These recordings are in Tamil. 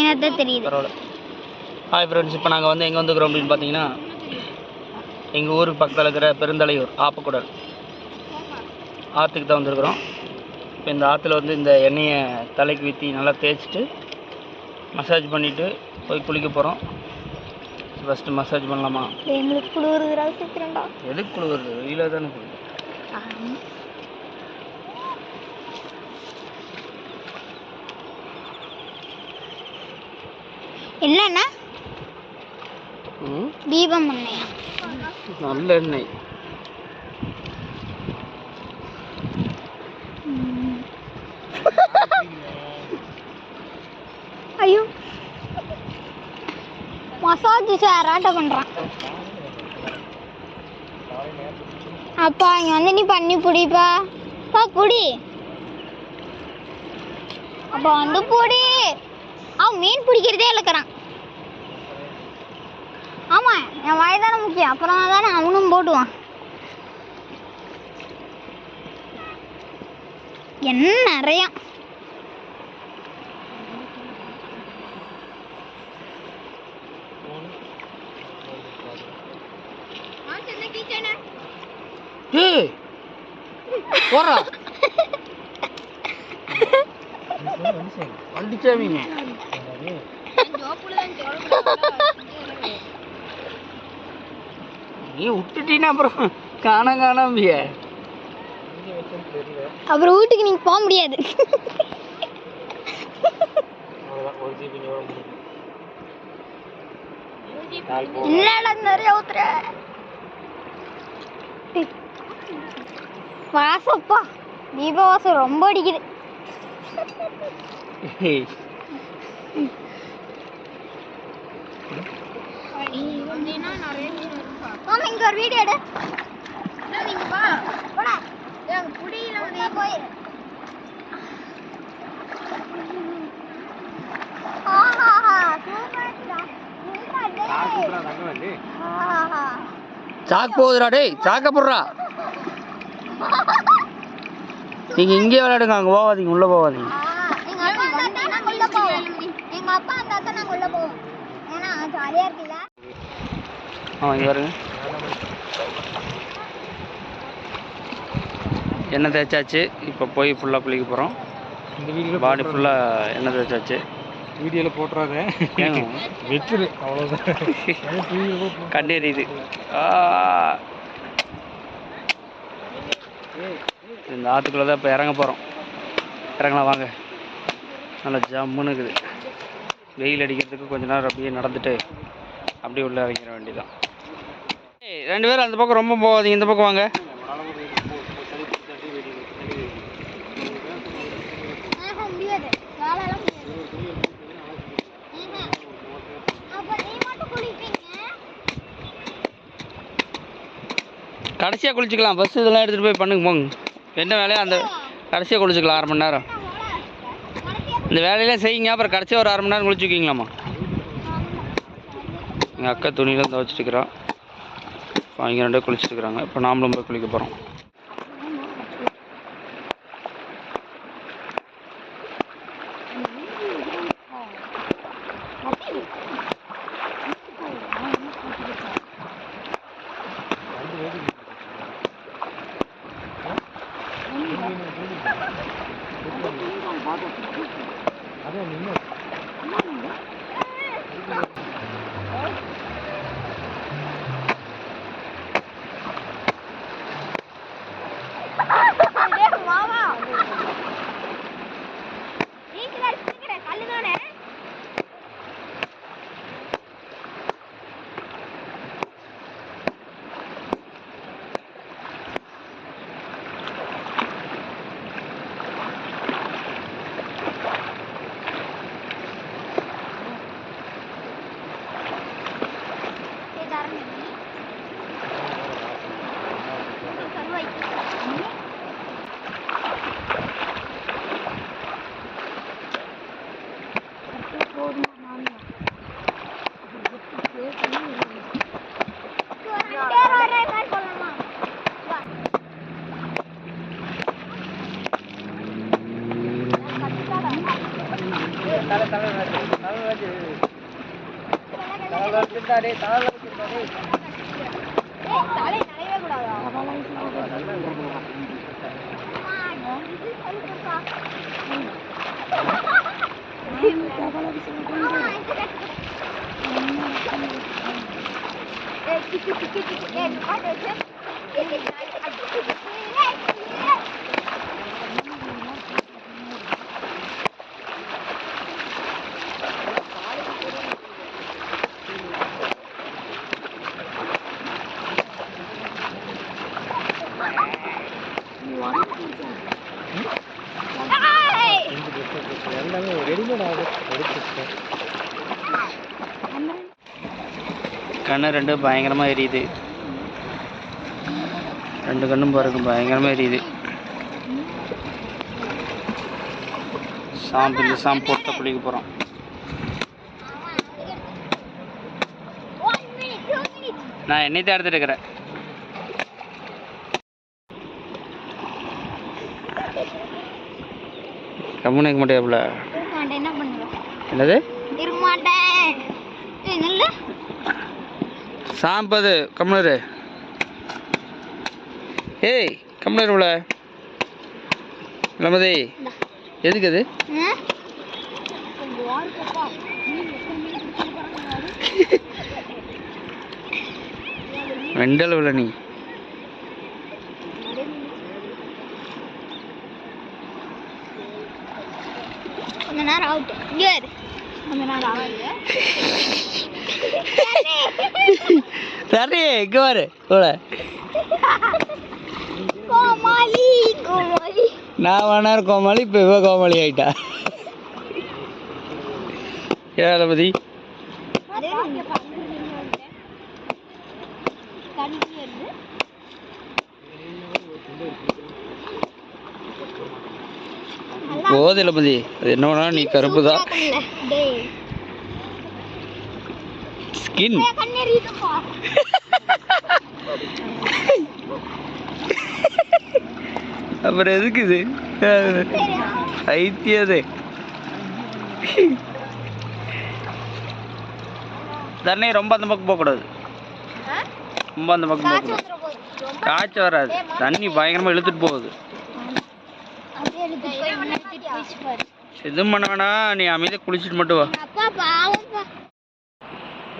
கம்மியாக தான் தெரியுது. பரவாயில்ல. ஹாய் ஃப்ரெண்ட்ஸ், இப்போ நாங்கள் வந்து எங்கே வந்துக்கிறோம் அப்படின்னு பார்த்தீங்கன்னா, எங்கள் ஊருக்கு பக்கத்தில் இருக்கிற பெருந்தலையூர் ஆப்பக்கூடல் ஆற்றுக்கு தான் வந்துருக்குறோம். இப்போ இந்த ஆற்றுல வந்து இந்த எண்ணெயை தலைக்கு ஊற்றி நல்லா தேய்ச்சிட்டு மசாஜ் பண்ணிவிட்டு போய் குளிக்க போகிறோம். ஃபஸ்ட்டு மசாஜ் பண்ணலாமா? எங்களுக்கு குளிர்றா சீக்கிரம்டா. எதுக்கு குளிர்றது? வெயிலாக தானே குளிர். என்னண்ணா? தீபம் எண்ணெய், நல்ல எண்ணெய். ஐயோ, மசாஜ் சேராட்ட பண்றான். அப்பா இங்க வந்து நீ பண்ணி புடிப்பா. புடி. அப்பா வந்து புடி. அவன் மீன் பிடிக்கிறதே இழக்கிறான். ஆமா, என் வாய் தானே முக்கியம். அப்புறம் தானே அவனும் போடுவான். என்ன நிறைய போறா வண்டிச்சாமிங்க. நீ விட்டுட்டீங்கன்னா அப்புறம் காணாம்பிய. அப்புறம் வீட்டுக்கு நீங்க போக முடியாது. என்னடா நிறைய ஊத்துற வாசப்பா. தீப வாசம் ரொம்ப அடிக்குது. இங்க ஒரு வீடியோ எடு. சாக்கு போகுதுடா. டேய், சாக்க போடுறா. நீங்க இங்கே விளையாடுங்க, அங்க போகாதீங்க, உள்ள போகாதீங்க. எங்க அப்பா அந்த நாங்க உள்ள போவோம். ஏன்னா ஜாலியா இருக்குல்ல. இங்க பாருங்க, எண்ணெய் தேய்ச்சாச்சு. இப்போ போய் ஃபுல்லாக குளிக்க போகிறோம். இந்த வீடியோவில் பாடி ஃபுல்லாக எண்ணெய் தேய்ச்சாச்சு. வீடியோவில் போட்டுறாங்க, வெச்சுரு அவ்வளோதான். கண்ணெறியுது. இந்த ஆற்றுக்குள்ளே தான் இப்போ இறங்க போகிறோம். இறங்கலாம் வாங்க. நல்லா ஜம்முன்னு இருக்குது. வெயில் அடிக்கிறதுக்கு கொஞ்ச நேரம் அப்படியே நடந்துட்டு அப்படியே உள்ளே இறங்கிட வேண்டியதான். ரெண்டு பேரும் அந்த பக்கம் ரொம்ப போகாதீங்க, இந்த பக்கம் வாங்க. கடைசியாக குளிச்சுக்கலாம். பஸ் இதெல்லாம் எடுத்துகிட்டு போய் பண்ணுங்க போங்க. என்ன வேலையா அந்த கடைசியாக குளிச்சுக்கலாம். 1/2 மணி நேரம் இந்த வேலையெல்லாம் செய்யுங்க. அப்புறம் கடைசியாக ஒரு 1/2 மணி நேரம் குளிச்சுக்கிங்களாம்மா. எங்கள் அக்கா துணியெலாம் துவைச்சிட்டுருக்குறான். அவங்க 2 குளிச்சுட்டுருக்குறாங்க. இப்போ நாமளும் போய் குளிக்க போகிறோம். கண்ணு ரெண்டு பயங்கரமா எரியுது. ரெண்டு கண்ணும் பாருங்க பயங்கரமா எரியுது. ஷாம்பு போட்டு குளிக்க போறோம். நான் எண்ணெய் தான் எடுத்துட்டு இருக்கிறேன். கம்முன்னு இருக்க மாட்டேன். என்ன பண்ணுவேன்? என்னது? இருக்க மாட்டேன். சாம்பது கம்முனரு. ஏய் கம்முனருல இளமதி எதுக்கு அது? மெண்டல் உள்ள நீ. கொஞ்ச நேரம் அவுட். இங்க கொஞ்ச நேரம் ஆகுது. சரி இங்க வரு கூட. கோமாளி கோமாளி. நான் வேணாரு கோமாளி, இப்போ இவ கோமாளி ஆயிட்டா. ஏழபதி போது இளமதி. அது என்ன வேணா நீ கருப்பு தான். ஸ்கின் அப்புறம் எதுக்கு இது ஐத்தியது? தண்ணி ரொம்ப அந்த பக்கம் போகக்கூடாது. ரொம்ப அந்த பக்கம் போகக்கூடாது. காய்ச்சல் வராது. தண்ணி பயங்கரமாக இழுத்துட்டு போகுது. எதுவும் பண்ண வேணாம். நீ அமைதியாக குளிச்சுட்டு மட்டும் வா.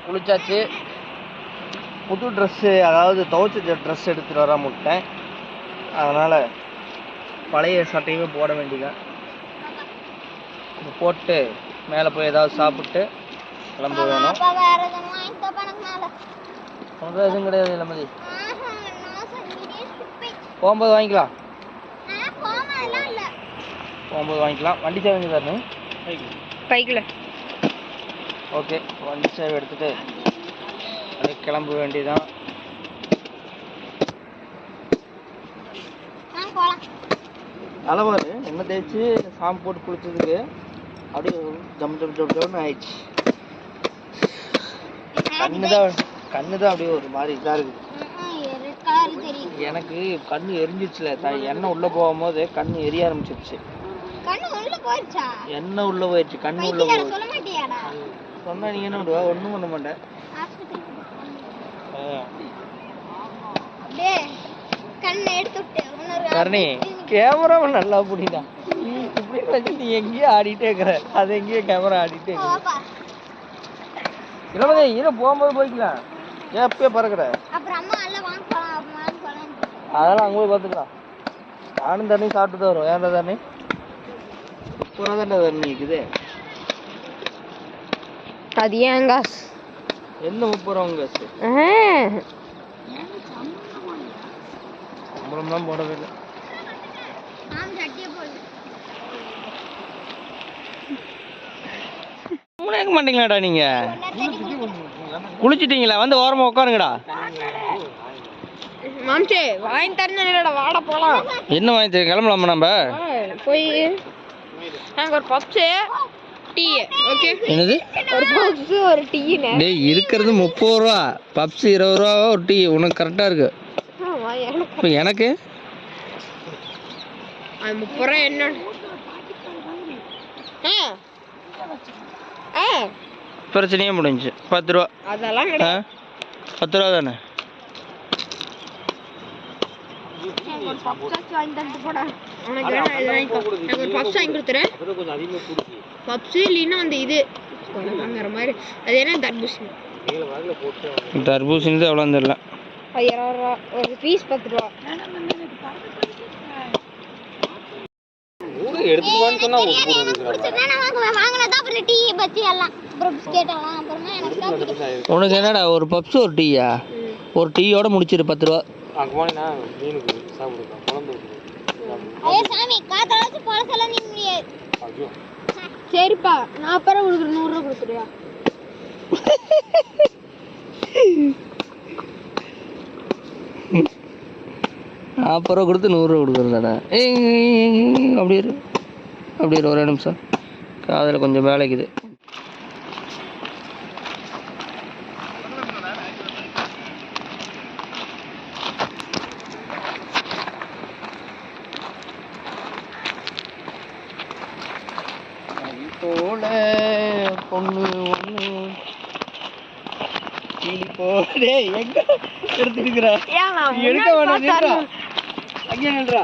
குளிச்சாச்சு. புது ட்ரெஸ்ஸு, அதாவது துவைச்ச ட்ரெஸ் எடுத்துகிட்டு வர முட்டேன். அதனால் பழைய சட்டையுமே போட வேண்டியதான். போட்டு மேலே போய் ஏதாவது சாப்பிட்டு கிளம்ப வேணும். உனக்கு எதுவும் கிடையாது இளமதி. போகும்போது வாங்கிக்கலாம். போகும்போது வாங்கிக்கலாம். வண்டி சேவை எங்கே தரணும்? பைக்கில். ஓகே, வண்டி சேவை எடுத்துகிட்டு அப்படியே கிளம்ப வேண்டியதான். அளவாரு எண்ணெய் தேய்ச்சி சாம்பு போட்டு குளிச்சதுக்கு அப்படியே ஜம்னு ஆயிடுச்சு. கண்ணு தான் அப்படியே ஒரு மாதிரி இதாக இருக்குது. எனக்கு கண்ணு எரிஞ்சிச்சுல, எண்ணெய் உள்ள போகும்போது கண்ணு எரிய ஆரம்பிச்சிருச்சு. எண்ணெய் உள்ள போயிடுச்சு, கண்ணு உள்ள போயிடுச்சு. சொன்னா நீ என்ன பண்ணுவா? ஒன்றும் பண்ண மாட்டேன். கரணி கேமராவை நல்லா பிடிடா. இப்படி வச்சு நீ எங்கேயோ ஆடிட்டே இருக்கிற, அது எங்கேயோ கேமரா ஆடிட்டே இருக்கிற. இளமதி இரு, போகும்போது போய்க்கலாம். ஏன் அப்பயே பறக்குற? அதெல்லாம் அங்கே போய் பார்த்துக்கலாம். நானும் தண்ணி சாப்பிட்டு தான் வரும். ஏன்டா தண்ணி சூப்பராக தானே தண்ணி இருக்குது. அது ஏன் காசு? என்ன 30 ரூபா காசு? சம்பளம்லாம் போடவே இல்லை. கேட்க மாட்டீங்களாடா நீங்க? குளிச்சிட்டீங்களா? வந்து ஓரமா உட்காருங்கடா. மாம்சே வாங்கி தரணும்லடா, வாடா போலாம். என்ன வாங்கி தர? கிளம்பலாமா நம்ம? போய் நாங்க ஒரு பப்ஸ் டீ. ஓகே என்னது? ஒரு பப்ஸ் ஒரு டீ. டேய் இருக்குறது 30 ரூபா. பப்ஸ் 20 ரூபா, ஒரு டீ. உனக்கு கரெக்டா இருக்கு. இப்போ எனக்கு அது 30 ரூபா என்ன? பிரச்சனையே முடிஞ்சு. 10 ரூபா. அதெல்லாம் 10 ரூபா தானே. தர்பூசணி தான் எவ்வளோ தெரியல. 20 ரூபா ஒரு பீஸ் 10 ரூபா. உனக்கு என்னடா ஒரு பப்ஸ் ஒரு டீயா? ஒரு டீயோட முடிச்சிரு 10 ரூபா. சரிப்பா 40 ரூபா கொடுக்குறேன். 100 ரூபா கொடுத்துருயா? 40 ரூபா கொடுத்து 100 ரூபா கொடுக்குறதாடா. அப்படி இரு ஒரே நிமிஷம். அதில் கொஞ்சம் வேலைக்குது. போல பொண்ணு ஒண்ணு போடே எங்க எடுத்துக்கிற எடுக்க வேண்டாம். அங்கே நின்றா.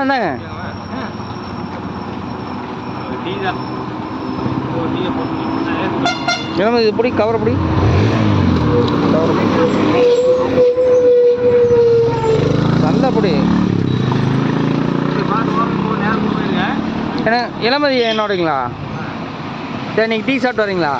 இந்தாங்க. என்னமா இது பிடி கவர் பிடி. நல்லா பிடி. ஏன்னா இளமதி என்னோடங்களா? சரி நீங்கள் டீ சாப்பிட்டு வரீங்களா?